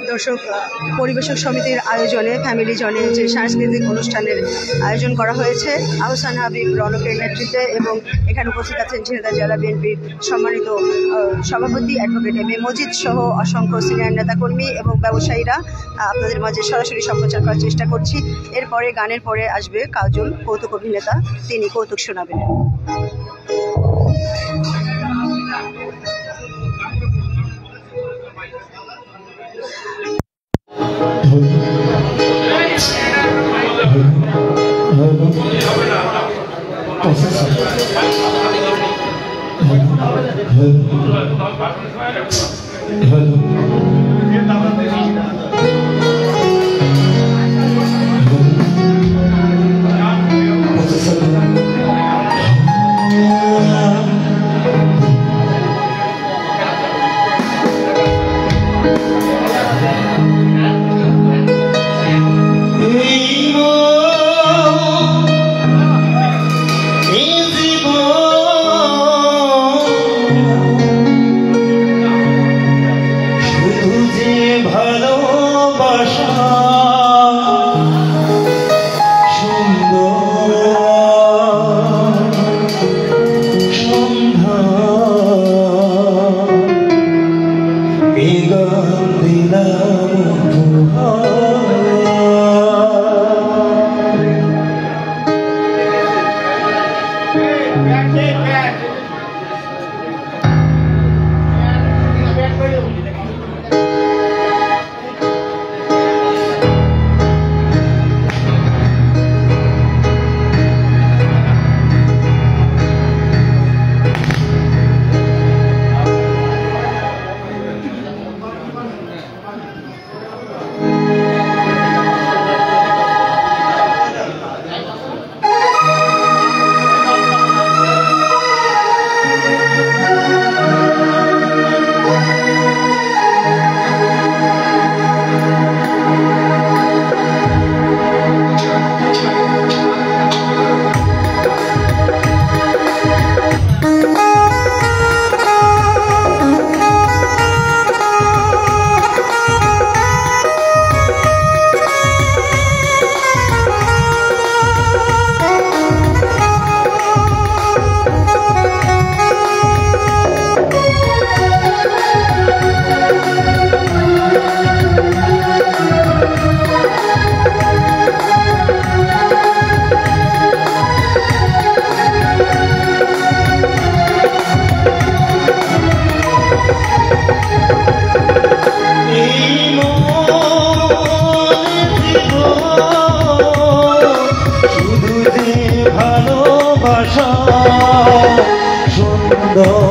দর্শক, পরিবেশক সমিতির আয়োজনে ফ্যামিলি জনে যে সাংস্কৃতিক অনুষ্ঠানের আয়োজন করা হয়েছে আহসান হাবিব রনকের নেতৃত্বে, এবং এখানে উপস্থিত আছেন ঝিনাইদহ জেলা বিএনপির সম্মানিত সভাপতি অ্যাডভোকেট এম এ মজিদ সহ অসংখ্য সিনিয়র নেতাকর্মী এবং ব্যবসায়ীরা। আপনাদের মাঝে সরাসরি সম্প্রচার করার চেষ্টা করছি। এরপরে গানের পরে আসবে কাজল, কৌতুক অভিনেতা, তিনি কৌতুক শোনাবেন। সুন্দর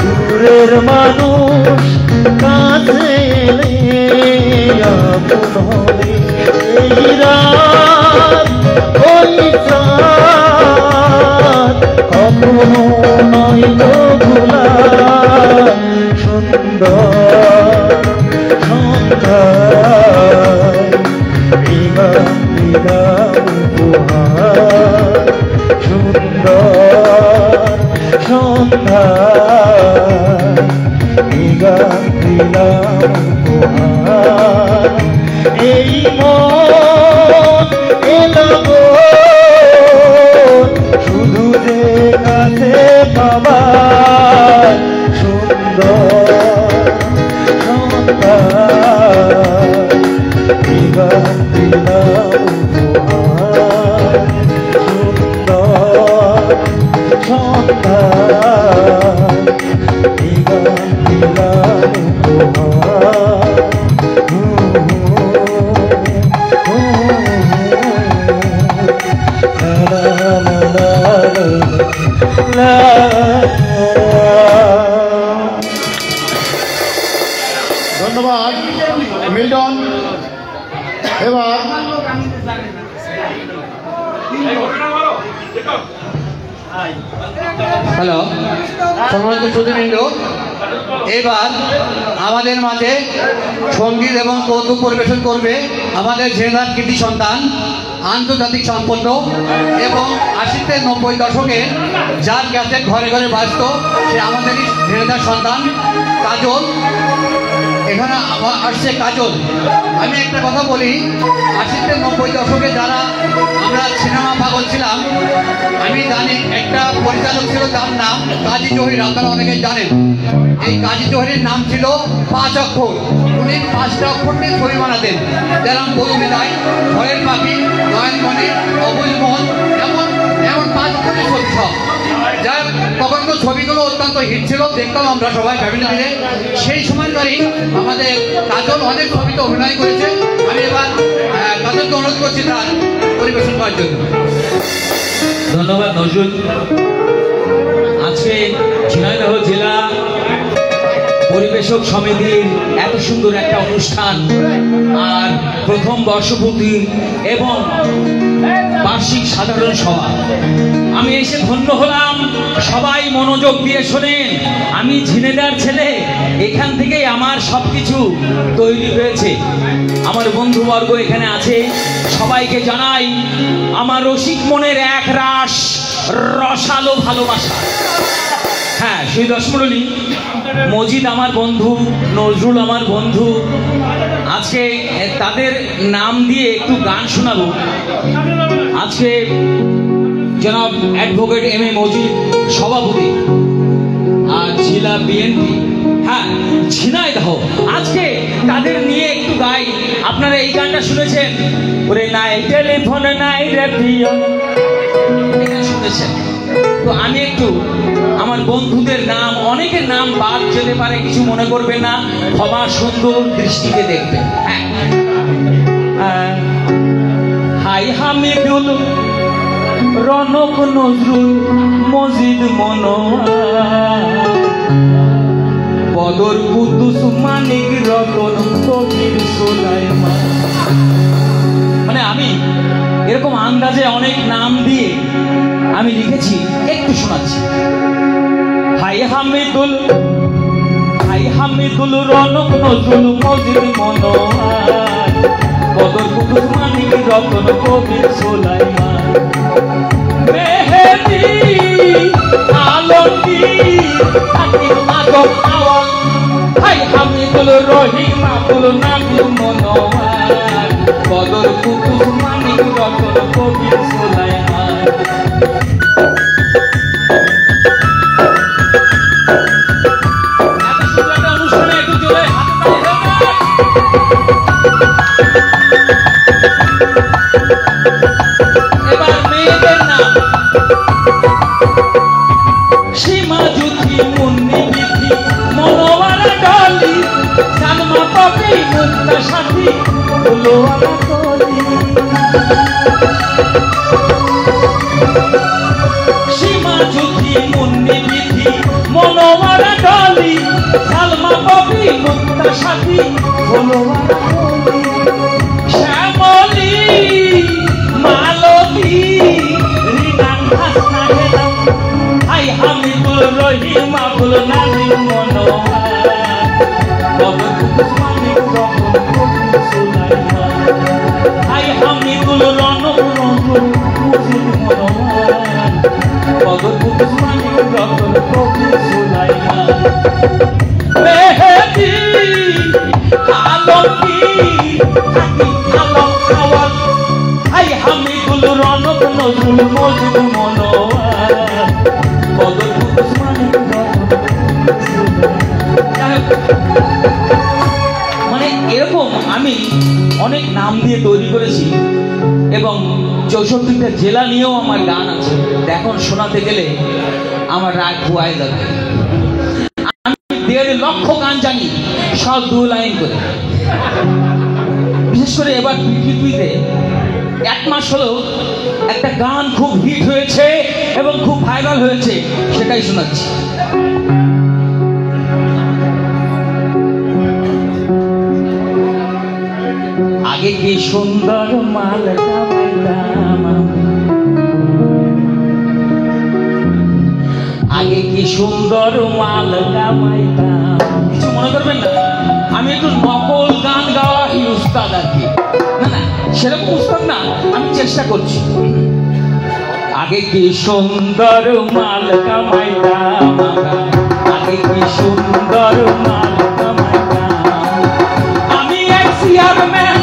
দূরের মানুষ কাছে আপন হলে এই রাত ওই রাত কখনো নয় তো ভোলা সুন্দর সন্ধ্যা বিনা বিনা উপহার সুন্দর সন্ধ্যা এই মন এলো শুধু যে কাছে বাবা সুন্দর সন্ধ্যা সুন্দর সন্ধ্যা ধন্যবাদ মিল্টন। এবার হ্যালো সম্মানিত প্রতিনিধি, এবার আমাদের মাঝে সঙ্গীত এবং কৌতুক পরিবেশন করবে আমাদের ঝিনেদার কৃতি সন্তান, আন্তর্জাতিক সম্পন্ন এবং 80-90 দশকে যার ক্যাসেট ঘরে ঘরে বাজত সে আমাদেরই ঝিনেদার সন্তান কাজল। এখানে আসছে কাজল। আমি একটা কথা বলি, 80-90 দশকে যারা আমরা সিনেমা পাগল ছিলাম, আমি জানি একটা পরিচালক ছিল যার নাম কাজী জহির, আপনারা অনেকেই জানেন। এই কাজী জহিরের নাম ছিল 5 অক্ষর। উনি 5টা অক্ষর নিয়ে ছবি বানাতেন, যেরকম বধুবিদায়, ভয়ের পাখি, নয়নমণি, অবুজ মোহন, এমন 5 অক্ষরের ছবি সব। যার তখন তো ছবিগুলো অত্যন্ত হিট ছিল, দেখতাম আমরা সবাই ফ্যামিলি মিলে। সেই সময়কারই আমাদের কাজল অনেক ছবিতে অভিনয় করেছে। আমি এবার কাজলকে অনুরোধ করছি তার পরিবেশন করার জন্য। ধন্যবাদ নজরুল। আজকে ঝিনাইদহ জেলা পরিবেশক সমিতির এত সুন্দর একটা অনুষ্ঠান আর প্রথম বর্ষপূর্তি এবং বার্ষিক সাধারণ সভা, আমি এসে ধন্য হলাম। সবাই মনোযোগ দিয়ে শোনেন, আমি ঝিনেদার ছেলে, এখান থেকেই আমার সবকিছু তৈরি হয়েছে। আমার বন্ধুবর্গ এখানে আছে, সবাইকে জানাই আমার রসিক মনের এক রাস রসালো ভালোবাসা। হ্যাঁ, সেই দশমরলি মজিদ আমার বন্ধু, নজরুল আমার বন্ধু। আজকে তাদের নাম দিয়ে একটু গান শোনাবো। আজকে জনাব অ্যাডভোকেট M.A. মজিদ সভাপতি আর জেলা বিএনপি, হ্যাঁ ঝিনাইদহ, আজকে তাদের নিয়ে একটু গাই। আপনারা এই গানটা শুনেছেন, ওরে নাই টেলিফোন নাই রেডিও, এটা শুনেছেন তো। আমি একটু আমার বন্ধুদের নাম, অনেকের নাম বাদ যেতে পারে, কিছু মনে করবে না, ক্ষমা সুন্দর দৃষ্টিতে দেখবে। হ্যাঁ, হাই হামিদুল, রনক, নজরুল, মজিদ, মনোয়ার, বদর, কুদ্দুস, মানিক, রতন, কবির, সুলাইমান। মানে আমি এরকম আন্দাজে অনেক নাম দিয়ে আমি লিখেছি, একটু শোনাচ্ছি। হাই হামিদুল রনক নজরুল মজিদ মনোয়ার, বদর কুতুব মানিক রতন কবির সুলাইমান, মেহেদি আলমগীর হাকিম আজম আওয়াল, হাই হামিদুল রহিম আব্দুল নাবি মনোয়ার, বদর কুতুব মানিক রতন কবির সুলাইমান। এবার মেয়েদের নাম সীমা জ্যোতি মুন্নি বিধি মনোয়ারা ডলি, সালমা পপি মুক্তা সাথী ফুলওয়ালা কলি। সীমা জ্যোতি মুন্নি বিধি মনোয়ারা ডলি, সালমা পপি মুক্তা সাথী ফুলওয়ালা কলি। শ্যামলী মালতী রিনান হাসনা হেলা, হাই হামিদুল রহিম আব্দুল নাবি মনোয়ার, বদর কুতুব মানিক রতন কবির সুলাইমান, হাই হামিদুল রনক নজরুল মজিদ মনোয়ার, বদর কুতুব মানিক রতন কবির সুলাইমান, মেহেদি আলমগীর হাকিম আলম আওয়াল, হাই হামিদুল রনক নজরুল মজিদ মনোয়ার, বদর কুতুব মানিক রতন কবির সুলাইমান। মানে এরকম আমি অনেক নাম দিয়ে তৈরি করেছি এবং 64টা জেলা নিয়েও আমার গান আছে। এখন শোনাতে গেলে আমার রাগ ভুয়ায় যাবে। আমি 1.5 লক্ষ গান জানি, সব 2 লাইন করে। বিশেষ করে এবার পৃথিবীতে 1 মাস হলো একটা গান খুব হিট হয়েছে এবং খুব ভাইরাল হয়েছে, সেটাই শোনাচ্ছি। আগে কি সুন্দর মাল কামাইতাম, আগে কি সুন্দর মাল কামাইতাম। কিছু মনে করবেন না, আমি একটু নকল গান গাওয়া উস্তাদ আর কি। না না, সেরকম উস্তাদ না, আমি চেষ্টা করছি। আগে কি সুন্দর মাল কামাইতাম, আগে কি সুন্দর মাল কামাইতাম, আমি এক চেয়ারম্যান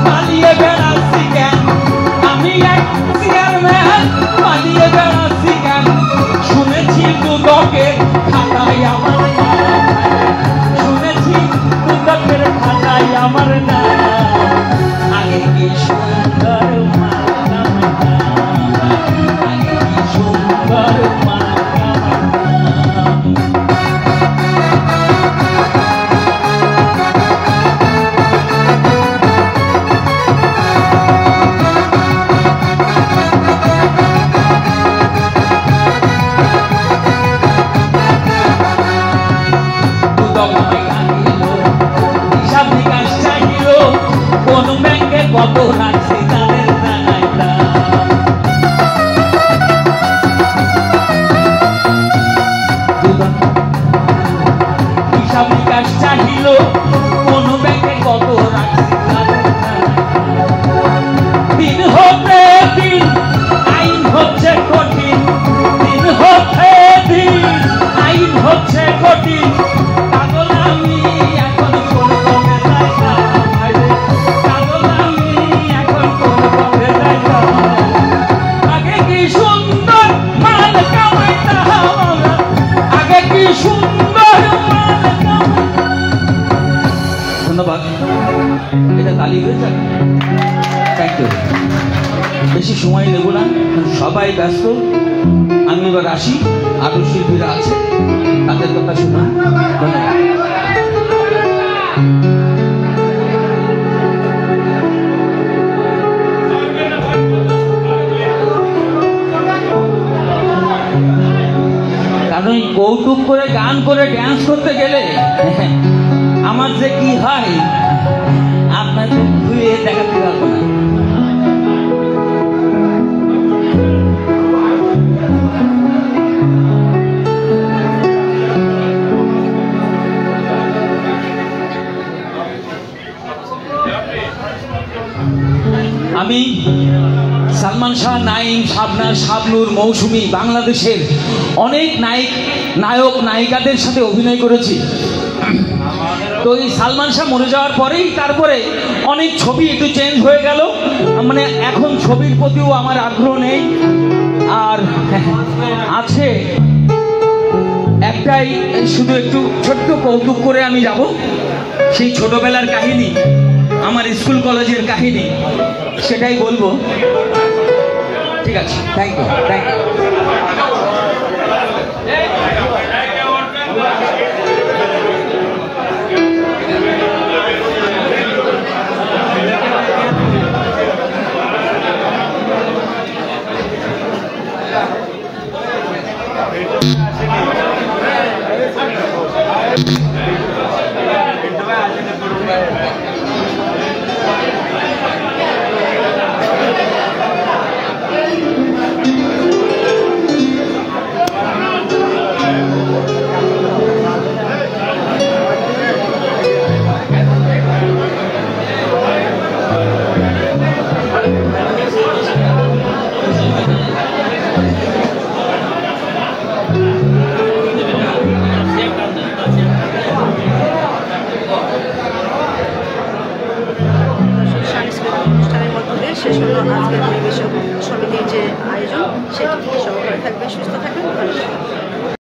পালিয়ে বেড়াচ্ছি কেন, আমি এক চেয়ারম্যান পালিয়ে বেড়াচ্ছি কেন, শুনেছি দুদকের খাতায় আমার নাম, শুনেছি দুদকের খাতায় আমার নাম, আগে কি সুন্দর মাল কামাইতাম, আগে কি সুন্দর মাল কামাইতাম। হিসাব নিকাশ চাইল, কোন ব্যাংকে কত রাখছি তাদের জানাইতাম। হিসাব নিকাশ চাইল, কোন ব্যাংকে কত রাখছি তাদের জানাইতাম। দিন হতে দিন আইন হচ্ছে কঠিন, দিন হতে দিন আইন হচ্ছে কঠিন, পাগল আমি এখন কোন পথে যাইতাম, পাগল আমি এখন কোন পথে যাইতাম। আগে কি সুন্দর মাল কামাইতাম, আগে কি সুন্দর মাল কামাইতাম। ধন্যবাদ, এটা তালি হয়ে যাক। Thank you. বেশি সময় নেব না, সবাই ব্যস্ত। আমি এবার আসি, আরো শিল্পীরা আছে, তাদের কথা শোনা। ধন্যবাদ। কারণ কৌতুক করে গান করে ড্যান্স করতে গেলে আমার যে কি হয় আপনাদের ঘুরিয়ে দেখাতে পারবো না। আমি সালমান শাহ, নাঈম, শাবনাজ, শাবনূর, মৌসুমী, বাংলাদেশের অনেক নায়ক নায়িকাদের সাথে অভিনয় করেছি। তো এই সালমান শাহ মরে যাওয়ার পরেই তারপরে অনেক ছবি একটু চেঞ্জ হয়ে গেল, মানে এখন ছবির প্রতিও আমার আগ্রহ নেই। আর আছে একটাই, শুধু একটু ছোট্ট কৌতুক করে আমি যাব। সেই ছোটবেলার কাহিনী, আমার স্কুল কলেজের কাহিনী, সেটাই বলবো। ঠিক আছে, থ্যাংক ইউ, থ্যাংক ইউ। শেষ হলো আজকের পরিবেশক সমিতির যে আয়োজন, সেটি সবাই ভালো থাকবেন, সুস্থ থাকবেন।